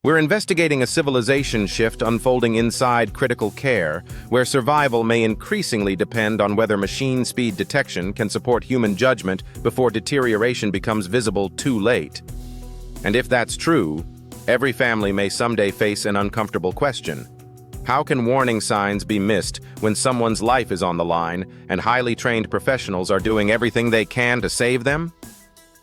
We're investigating a civilization shift unfolding inside critical care, where survival may increasingly depend on whether machine speed detection can support human judgment before deterioration becomes visible too late. And if that's true, every family may someday face an uncomfortable question. How can warning signs be missed when someone's life is on the line and highly trained professionals are doing everything they can to save them?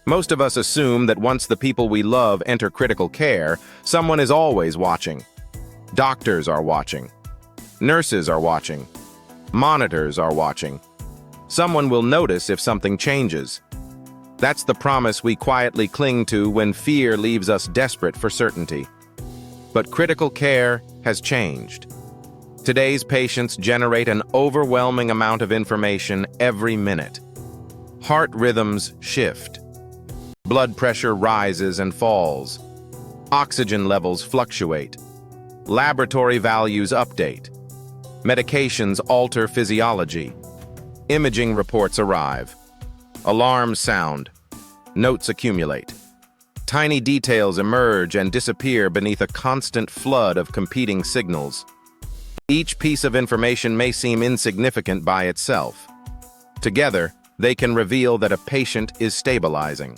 Most of us assume that once the people we love enter critical care, someone is always watching. Doctors are watching. Nurses are watching. Monitors are watching. Someone will notice if something changes. That's the promise we quietly cling to when fear leaves us desperate for certainty. But critical care has changed. Today's patients generate an overwhelming amount of information every minute. Heart rhythms shift. Blood pressure rises and falls. Oxygen levels fluctuate. Laboratory values update. Medications alter physiology. Imaging reports arrive. Alarms sound. Notes accumulate. Tiny details emerge and disappear beneath a constant flood of competing signals. Each piece of information may seem insignificant by itself. Together, they can reveal that a patient is stabilizing.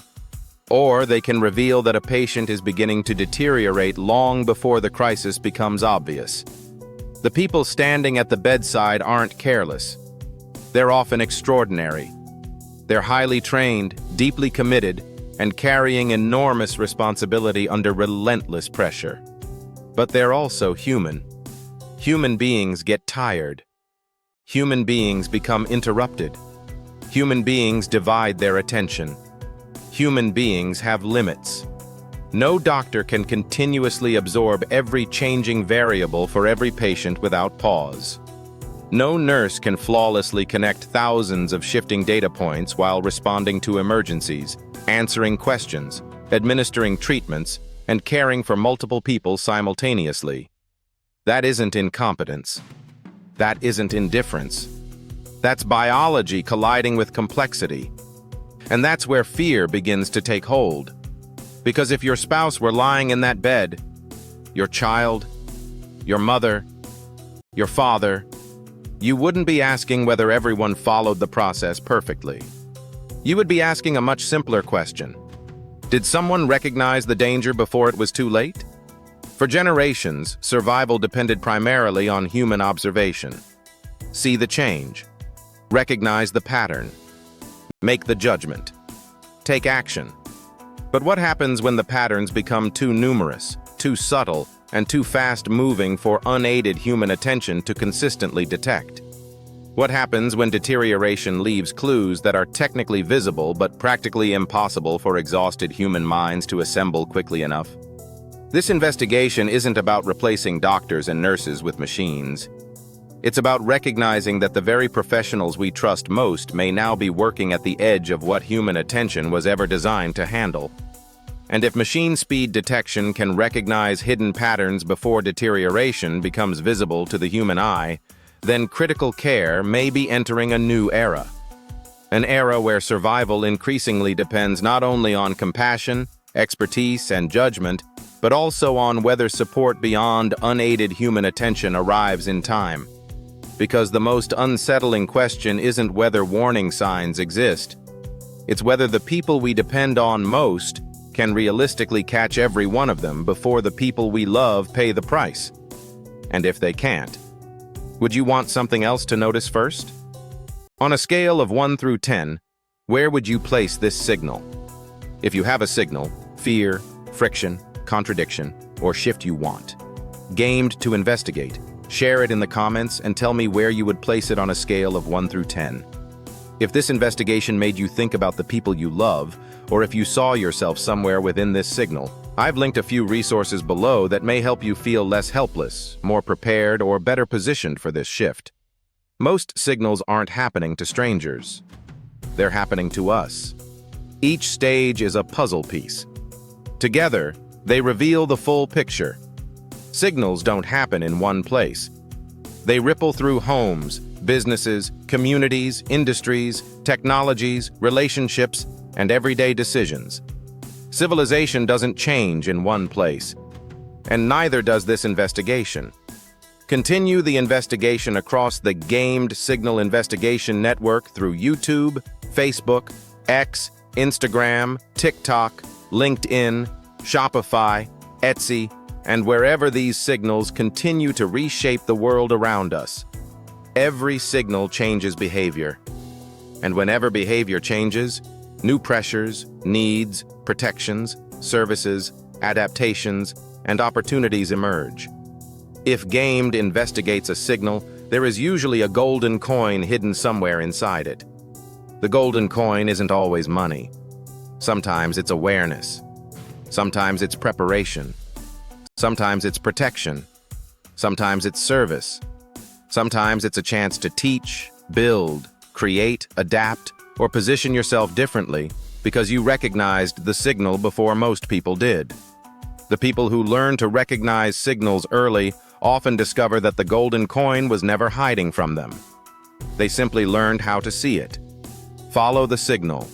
Or they can reveal that a patient is beginning to deteriorate long before the crisis becomes obvious. The people standing at the bedside aren't careless. They're often extraordinary. They're highly trained, deeply committed, and carrying enormous responsibility under relentless pressure. But they're also human. Human beings get tired. Human beings become interrupted. Human beings divide their attention. Human beings have limits. No doctor can continuously absorb every changing variable for every patient without pause. No nurse can flawlessly connect thousands of shifting data points while responding to emergencies, answering questions, administering treatments, and caring for multiple people simultaneously. That isn't incompetence. That isn't indifference. That's biology colliding with complexity. And that's where fear begins to take hold. Because if your spouse were lying in that bed, your child, your mother, your father, you wouldn't be asking whether everyone followed the process perfectly. You would be asking a much simpler question. Did someone recognize the danger before it was too late? For generations, survival depended primarily on human observation. See the change. Recognize the pattern. Make the judgment. Take action. But what happens when the patterns become too numerous, too subtle, and too fast-moving for unaided human attention to consistently detect? What happens when deterioration leaves clues that are technically visible but practically impossible for exhausted human minds to assemble quickly enough? This investigation isn't about replacing doctors and nurses with machines. It's about recognizing that the very professionals we trust most may now be working at the edge of what human attention was ever designed to handle. And if machine speed detection can recognize hidden patterns before deterioration becomes visible to the human eye, then critical care may be entering a new era. An era where survival increasingly depends not only on compassion, expertise, and judgment, but also on whether support beyond unaided human attention arrives in time. Because the most unsettling question isn't whether warning signs exist. It's whether the people we depend on most can realistically catch every one of them before the people we love pay the price. And if they can't, would you want something else to notice first? On a scale of 1 through 10, where would you place this signal? If you have a signal, fear, friction, contradiction, or shift you want. Gaimed to investigate. Share it in the comments and tell me where you would place it on a scale of 1 through 10. If this investigation made you think about the people you love, or if you saw yourself somewhere within this signal, I've linked a few resources below that may help you feel less helpless, more prepared, or better positioned for this shift. Most signals aren't happening to strangers. They're happening to us. Each stage is a puzzle piece. Together, they reveal the full picture. Signals don't happen in one place. They ripple through homes, businesses, communities, industries, technologies, relationships, and everyday decisions. Civilization doesn't change in one place. and neither does this investigation. Continue the investigation across the Gaimed Signal Investigation Network through YouTube, Facebook, X, Instagram, TikTok, LinkedIn, Shopify, Etsy, and wherever these signals continue to reshape the world around us. Every signal changes behavior. And whenever behavior changes, new pressures, needs, protections, services, adaptations, and opportunities emerge. If Gaimed investigates a signal, there is usually a golden coin hidden somewhere inside it. The golden coin isn't always money. Sometimes it's awareness. Sometimes it's preparation. Sometimes it's protection. Sometimes it's service. Sometimes it's a chance to teach, build, create, adapt, or position yourself differently because you recognized the signal before most people did. The people who learn to recognize signals early often discover that the golden coin was never hiding from them. They simply learned how to see it. Follow the signal.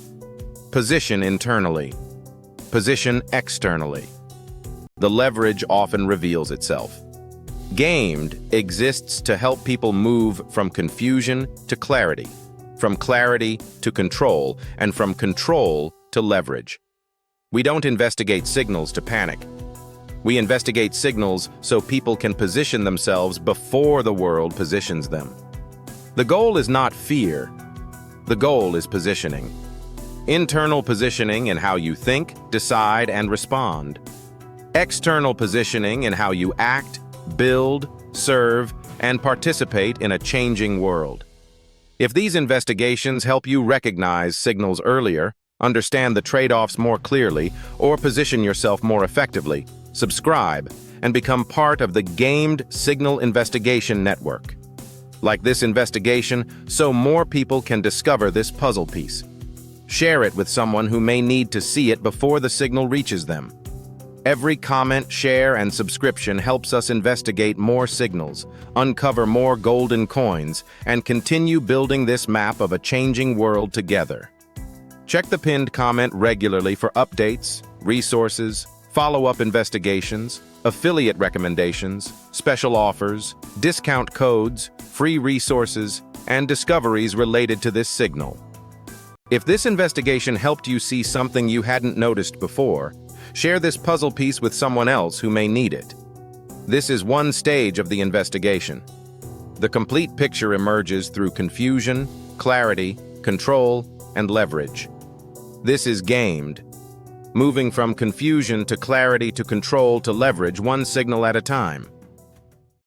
Position internally. Position externally. The leverage often reveals itself. Gaimed exists to help people move from confusion to clarity, from clarity to control, and from control to leverage. We don't investigate signals to panic. We investigate signals so people can position themselves before the world positions them. The goal is not fear. The goal is positioning. Internal positioning in how you think, decide, and respond. External positioning in how you act, build, serve, and participate in a changing world. If these investigations help you recognize signals earlier, understand the trade-offs more clearly, or position yourself more effectively, subscribe and become part of the Gaimed Signal Investigation Network. Like this investigation, so more people can discover this puzzle piece. Share it with someone who may need to see it before the signal reaches them. Every comment, share, and subscription helps us investigate more signals, uncover more golden coins, and continue building this map of a changing world together. Check the pinned comment regularly for updates, resources, follow-up investigations, affiliate recommendations, special offers, discount codes, free resources, and discoveries related to this signal. If this investigation helped you see something you hadn't noticed before, share this puzzle piece with someone else who may need it. This is one stage of the investigation. The complete picture emerges through confusion, clarity, control, and leverage. This is Gaimed, moving from confusion to clarity to control to leverage, one signal at a time.